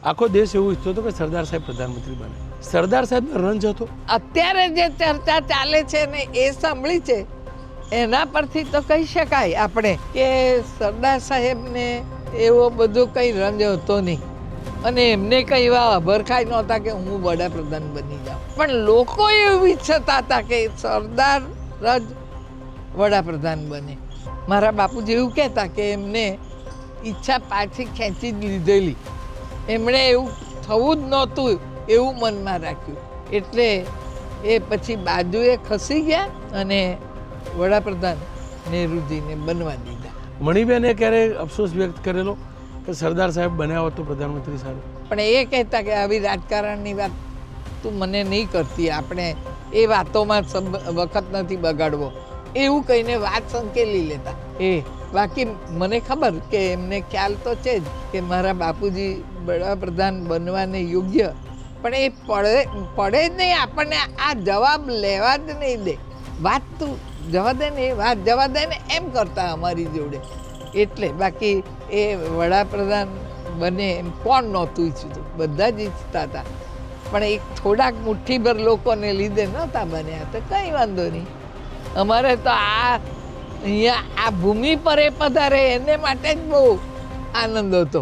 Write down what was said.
આખો દેશ એવું ઈચ્છતો હતો કે સરદાર સાહેબ પ્રધાનમંત્રી બને. સરદાર સાહેબનો રંજ હતો. અત્યારે જે ચર્ચા ચાલે છે ને એ સાંભળી છે એના પરથી તો કહી શકાય આપણે કે સરદાર સાહેબને એવો બધો કંઈ રંજ હતો નહીં અને એમને કંઈ એવા અભરખાઈ નહોતા કે હું વડાપ્રધાન બની જાઉં. પણ લોકો એવું ઈચ્છતા હતા કે સરદાર જ વડાપ્રધાન બને. મારા બાપુજી એવું કહેતા કે એમને ઈચ્છા પાછી ખેંચી જ લીધેલી. એમણે એવું થવું જ નહોતું એવું મનમાં રાખ્યું એટલે એ પછી બાજુએ ખસી ગયા અને વડાપ્રધાન નહેરુજીને બનવા દીધા. મણિબેને ક્યારે અફસોસ વ્યક્ત કરેલો કે સરદાર સાહેબ બન્યા હોત તો પ્રધાનમંત્રી સાહેબ? પણ એ કહેતા કે આવી રાજકારણની વાત તું મને નહીં કરતી, આપણે એ વાતોમાં વખત નથી બગાડવો એવું કહીને વાત સંકેલી લેતા. બાકી મને ખબર કે એમને ખ્યાલ તો છે જ કે મારા બાપુજી વડાપ્રધાન બનવાને યોગ્ય, પણ એ પડે જ નહીં. આપણને આ જવાબ લેવા જ નહીં દે. વાત તું જવા દે ને, એ વાત જવા દે ને એમ કરતા અમારી જોડે. એટલે બાકી એ વડાપ્રધાન બને એમ કોણ નહોતું ઈચ્છતું, બધા જ ઈચ્છતા હતા. પણ એક થોડાક મુઠ્ઠીભર લોકોને લીધે નહોતા બન્યા તો કંઈ વાંધો નહીં. અમારે તો અહીંયા આ ભૂમિ પર એ પધારે એને માટે જ બહુ આનંદ હતો.